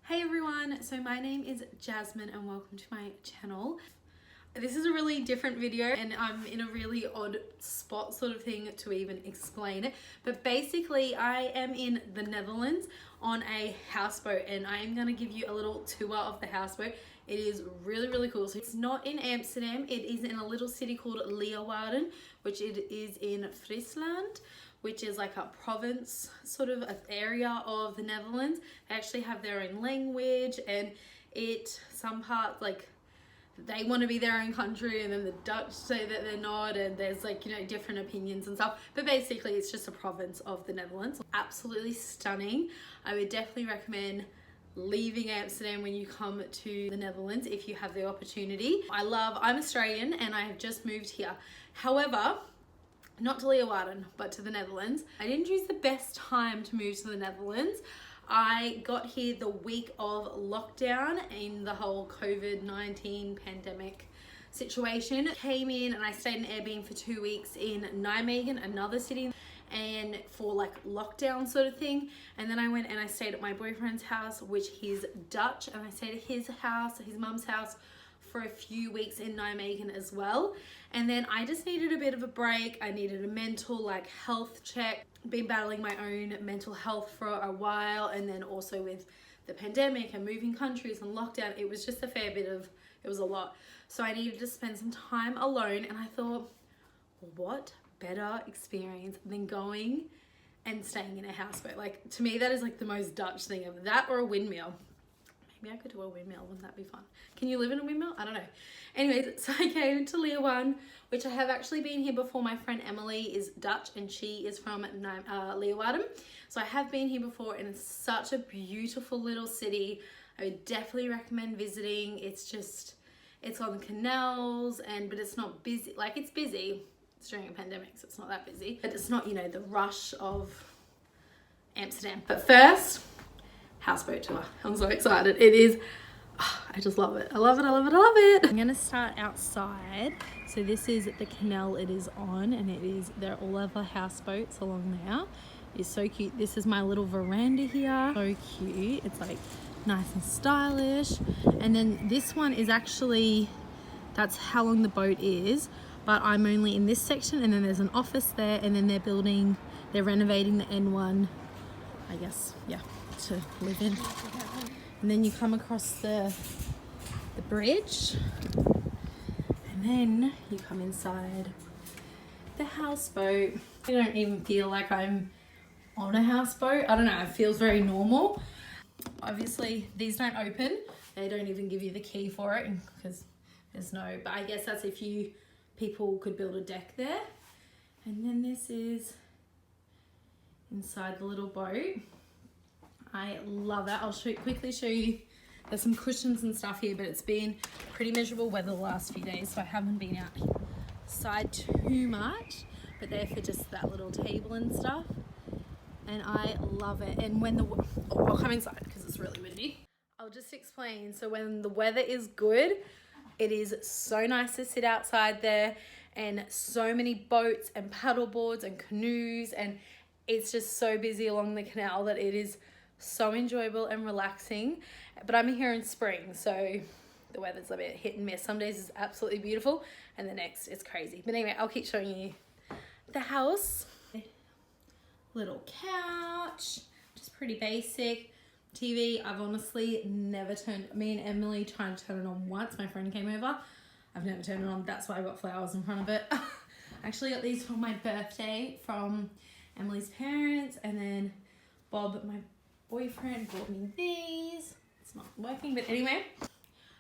Hey everyone, so my name is Jasmine and welcome to my channel. This is a really different video and I'm in a really odd spot sort of thing to even explain it. But basically I am in the Netherlands on a houseboat and I am going to give you a little tour of the houseboat. It is really cool. So it's not in Amsterdam, it is in a little city called Leeuwarden, which it is in Friesland, which is like a province sort of an area of the Netherlands. They actually have their own language and some parts like they want to be their own country and then the Dutch say that they're not, and there's like, you know, different opinions and stuff. But basically it's just a province of the Netherlands. Absolutely stunning. I would definitely recommend leaving Amsterdam when you come to the Netherlands if you have the opportunity. I'm Australian and I have just moved here. However, not to Leeuwarden, but to the Netherlands. I didn't choose the best time to move to the Netherlands. I got here the week of lockdown in the whole COVID-19 pandemic situation. Came in and I stayed in Airbnb for 2 weeks in Nijmegen, another city, and for like lockdown sort of thing. And then I went and I stayed at my boyfriend's house, which he's Dutch, and I stayed at his house, his mum's house, for a few weeks in Nijmegen as well. And then I just needed a bit of a break. I needed a mental health check. Been battling my own mental health for a while, and then also with the pandemic and moving countries and lockdown, it was just it was a lot. So I needed to spend some time alone, and I thought, what better experience than going and staying in a houseboat? Like, to me, that is like the most Dutch thing ever. That or a windmill. Maybe I could do a windmill, wouldn't that be fun? Can you live in a windmill? I don't know. Anyways, so I came to Leeuwarden, which I have actually been here before. My friend Emily is Dutch and she is from Leeuwarden. So I have been here before and it's such a beautiful little city. I would definitely recommend visiting. It's on the canals, but it's not busy. Like, it's busy. It's during a pandemic, so it's not that busy. But it's not, you know, the rush of Amsterdam. But first, houseboat tour. I'm so excited. It is, I just love it. I love it. I'm gonna start outside. So this is the canal it is on, and there are all other houseboats along there. It's so cute. This is my little veranda here. So cute. It's like nice and stylish. And then this one is actually, that's how long the boat is, but I'm only in this section, and then there's an office there, and then they're renovating the N1, I guess, yeah, to live in. And then you come across the bridge, and then you come inside the houseboat. I don't even feel like I'm on a houseboat. I don't know, it feels very normal. Obviously these don't open. They don't even give you the key for it because but I guess that's if people could build a deck there. And then this is inside the little boat. I love that. I'll quickly show you. There's some cushions and stuff here, but it's been pretty miserable weather the last few days, so I haven't been outside too much, but they're for just that little table and stuff. And I love it. And when I'll come inside because it's really windy. I'll just explain. So when the weather is good, it is so nice to sit outside there, and so many boats and paddle boards and canoes, and it's just so busy along the canal that it is so enjoyable and relaxing. But I'm here in spring, so the weather's a bit hit and miss. Some days it's absolutely beautiful and the next it's crazy. But anyway, I'll keep showing you the house. Little couch, just pretty basic. TV, I've honestly never me and Emily tried to turn it on once. My friend came over. I've never turned it on. That's why I got flowers in front of it. I actually got these for my birthday from Emily's parents, and then Bob, my boyfriend, bought me these. It's not working, but anyway.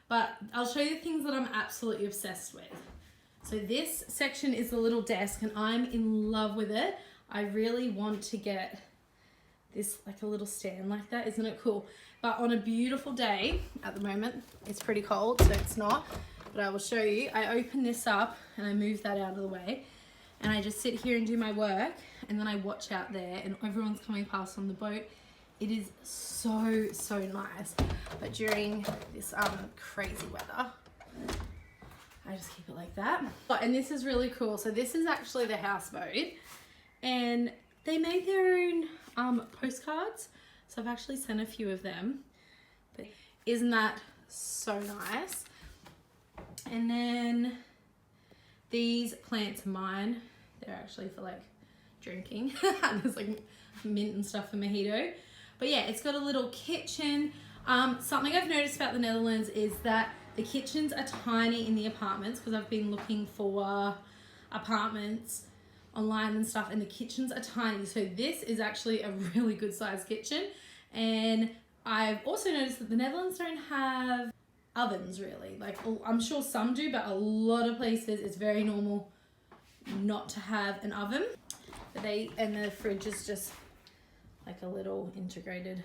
But I'll show you the things that I'm absolutely obsessed with. So this section is the little desk, and I'm in love with it. I really want to get this, like a little stand like that. Isn't it cool? But on a beautiful day, at the moment, it's pretty cold, so it's not. But I will show you. I open this up and I move that out of the way. And I just sit here and do my work, and then I watch out there, and everyone's coming past on the boat. It is so nice. But during this crazy weather, I just keep it like that. And this is really cool. So this is actually the houseboat, and they made their own postcards. So I've actually sent a few of them. But isn't that so nice? And then these plants are mine. They're actually for like drinking. There's like mint and stuff for mojito. But yeah, it's got a little kitchen. Something I've noticed about the Netherlands is that the kitchens are tiny in the apartments, because I've been looking for apartments online and stuff, and the kitchens are tiny. So this is actually a really good sized kitchen. And I've also noticed that the Netherlands don't have ovens really. Like, I'm sure some do, but a lot of places it's very normal not to have an oven. But and the fridge is just like a little integrated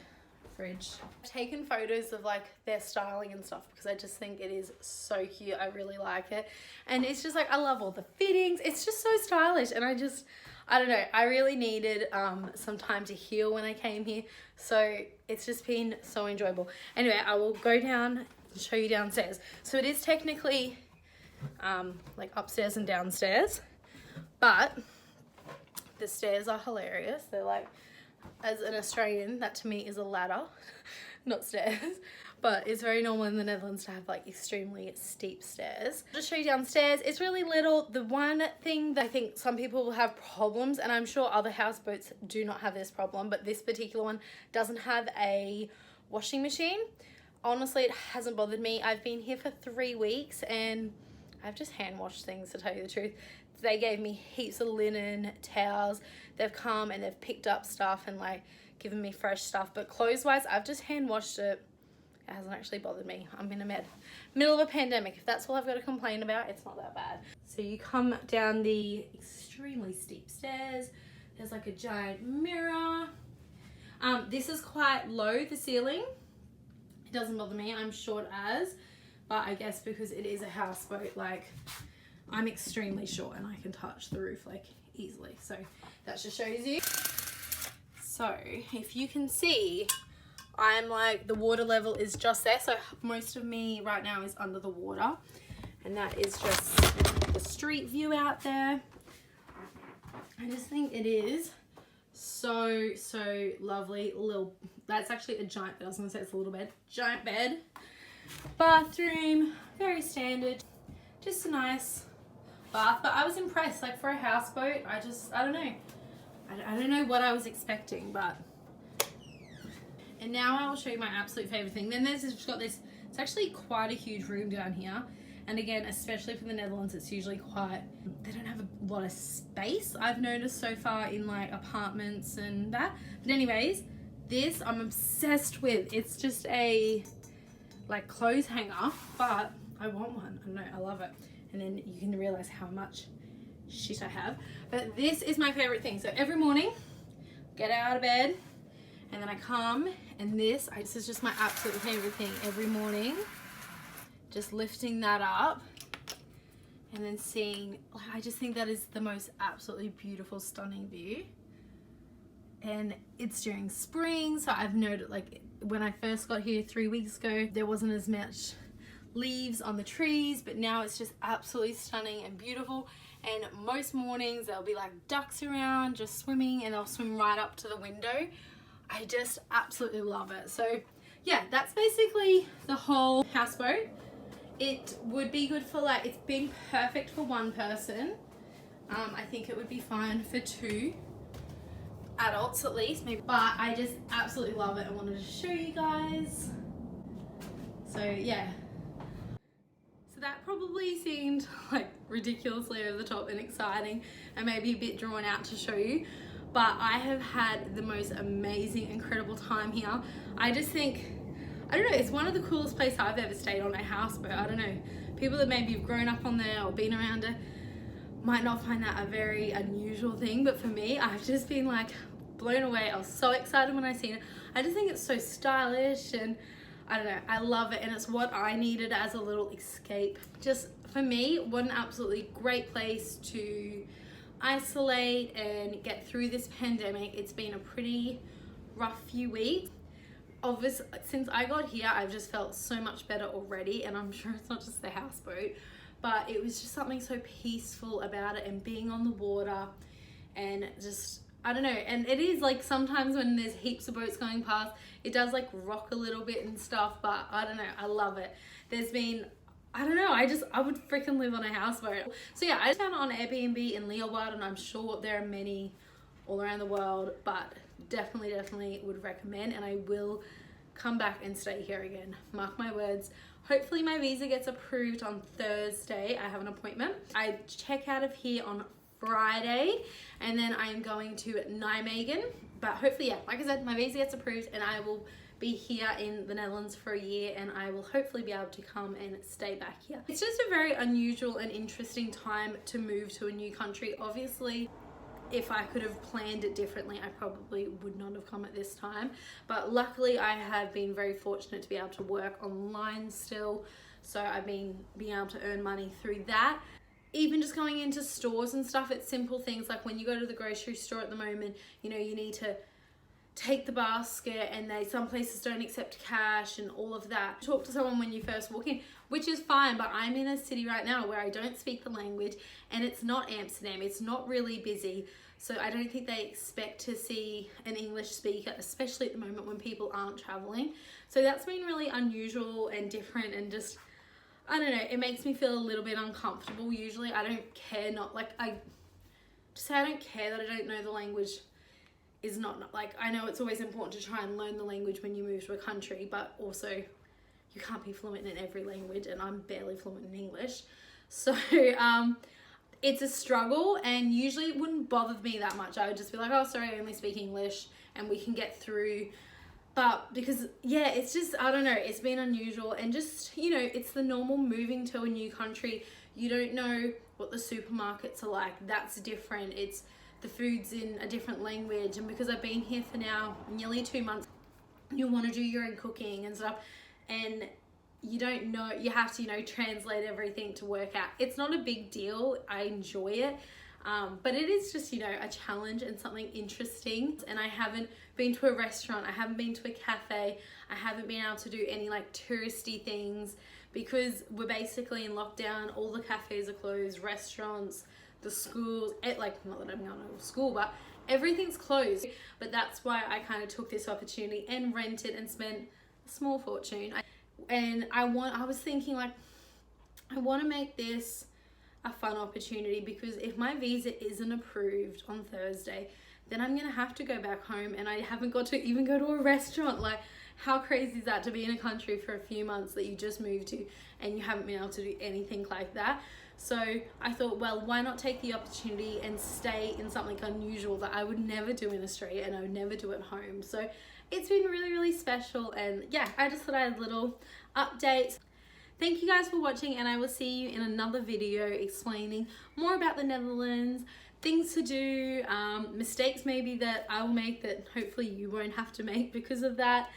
fridge. I've taken photos of like their styling and stuff because I just think it is so cute. I really like it, and it's just like I love all the fittings. It's just so stylish, and I don't know, I really needed some time to heal when I came here, so it's just been so enjoyable. Anyway, I will go down and show you downstairs. So it is technically like upstairs and downstairs, but the stairs are hilarious. They're like, as an Australian, that to me is a ladder, not stairs. But it's very normal in the Netherlands to have like extremely steep stairs. I'll just show you downstairs. It's really little. The one thing that I think some people will have problems, and I'm sure other houseboats do not have this problem, but this particular one doesn't have a washing machine. Honestly, it hasn't bothered me. I've been here for 3 weeks and I've just hand washed things, to tell you the truth. They gave me heaps of linen, towels. They've come and they've picked up stuff and like given me fresh stuff. But clothes wise, I've just hand washed it. It hasn't actually bothered me. I'm in a middle of a pandemic. If that's all I've got to complain about, it's not that bad. So you come down the extremely steep stairs. There's like a giant mirror. This is quite low, the ceiling. It doesn't bother me. I'm short as, but I guess because it is a houseboat, like I'm extremely short and I can touch the roof like easily. So that just shows you. So if you can see, I'm like, the water level is just there. So most of me right now is under the water, and that is just the street view out there. I just think it is so lovely. That's actually a giant bed. I was gonna say it's a little bed. Giant bed. Bathroom, very standard. Just a nice bath, but I was impressed. Like, for a houseboat, I don't know. I don't know what I was expecting, but. And now I will show you my absolute favorite thing. Then it's got this, it's actually quite a huge room down here. And again, especially for the Netherlands, it's usually quite, they don't have a lot of space, I've noticed so far in like apartments and that. But anyways, this I'm obsessed with. It's just a like clothes hanger, but I want one. I don't know, I love it. And then you can realize how much shit I have. But this is my favorite thing. So every morning, get out of bed, and then I come, and this is just my absolute favorite thing. Every morning, just lifting that up and then seeing, like, I just think that is the most absolutely beautiful, stunning view. And it's during spring, so I've noted, like, when I first got here 3 weeks ago, there wasn't as much leaves on the trees, but now it's just absolutely stunning and beautiful. And most mornings there'll be like ducks around just swimming, and they'll swim right up to the window. I just absolutely love it. So yeah, that's basically the whole houseboat. It would be good for, like, it's been perfect for one person. I think it would be fine for 2 adults at least, maybe. But I just absolutely love it. I wanted to show you guys. So yeah. So that probably seemed like ridiculously over the top and exciting and maybe a bit drawn out to show you. But I have had the most amazing, incredible time here. I just think, I don't know, it's one of the coolest places I've ever stayed on a houseboat. I don't know, people that maybe have grown up on there or been around it might not find that a very unusual thing, but for me, I've just been like blown away. I was so excited when I seen it. I just think it's so stylish, and I don't know, I love it, and it's what I needed as a little escape. Just for me, what an absolutely great place to isolate and get through this pandemic. It's been a pretty rough few weeks. Obviously, since I got here, I've just felt so much better already, and I'm sure it's not just the houseboat, but it was just something so peaceful about it, and being on the water, and just, I don't know, and it is like sometimes when there's heaps of boats going past, it does like rock a little bit and stuff, but I don't know, I love it. There's been, I don't know, I would freaking live on a houseboat. So yeah, I found it on Airbnb in Leeward, and I'm sure there are many all around the world, but definitely would recommend, and I will come back and stay here again. Mark my words. Hopefully my visa gets approved on Thursday. I have an appointment. I check out of here on Friday, and then I am going to Nijmegen. But hopefully, yeah, like I said, my visa gets approved and I will be here in the Netherlands for a year, and I will hopefully be able to come and stay back here. It's just a very unusual and interesting time to move to a new country. Obviously, if I could have planned it differently, I probably would not have come at this time. But luckily, I have been very fortunate to be able to work online still. So I've been being able to earn money through that. Even just going into stores and stuff, it's simple things like when you go to the grocery store at the moment, you know, you need to take the basket, and some places don't accept cash and all of that. Talk to someone when you first walk in, which is fine, but I'm in a city right now where I don't speak the language, and it's not Amsterdam, it's not really busy, so I don't think they expect to see an English speaker, especially at the moment when people aren't traveling. So that's been really unusual and different, and just, I don't know, it makes me feel a little bit uncomfortable. Usually I don't care, I don't care that I don't know the language is not like, I know it's always important to try and learn the language when you move to a country, but also you can't be fluent in every language, and I'm barely fluent in English. So it's a struggle, and usually it wouldn't bother me that much. I would just be like, oh sorry, I only speak English, and we can get through. But because, yeah, it's just, I don't know, it's been unusual, and just, you know, it's the normal moving to a new country. You don't know what the supermarkets are like. That's different. It's the food's in a different language, and because I've been here for now nearly 2 months, you want to do your own cooking and stuff, and you don't know, you have to, you know, translate everything to work out. It's not a big deal. I enjoy it. But it is just, you know, a challenge and something interesting. And I haven't been to a restaurant, I haven't been to a cafe, I haven't been able to do any like touristy things because we're basically in lockdown. All the cafes are closed, restaurants, the schools, like, not that I'm going to school, but everything's closed. But that's why I kind of took this opportunity and rented and spent a small fortune. And I was thinking, like, I want to make this a fun opportunity, because if my visa isn't approved on Thursday, then I'm gonna have to go back home, and I haven't got to even go to a restaurant. Like, how crazy is that, to be in a country for a few months that you just moved to and you haven't been able to do anything like that? So I thought, well, why not take the opportunity and stay in something unusual that I would never do in Australia and I would never do at home. So it's been really special, and yeah, I just thought I had a little update. Thank you guys for watching, and I will see you in another video explaining more about the Netherlands, things to do, mistakes maybe that I will make that hopefully you won't have to make because of that,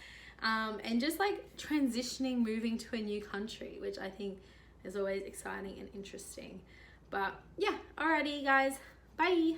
and just like transitioning, moving to a new country, which I think is always exciting and interesting. But yeah, alrighty guys, bye!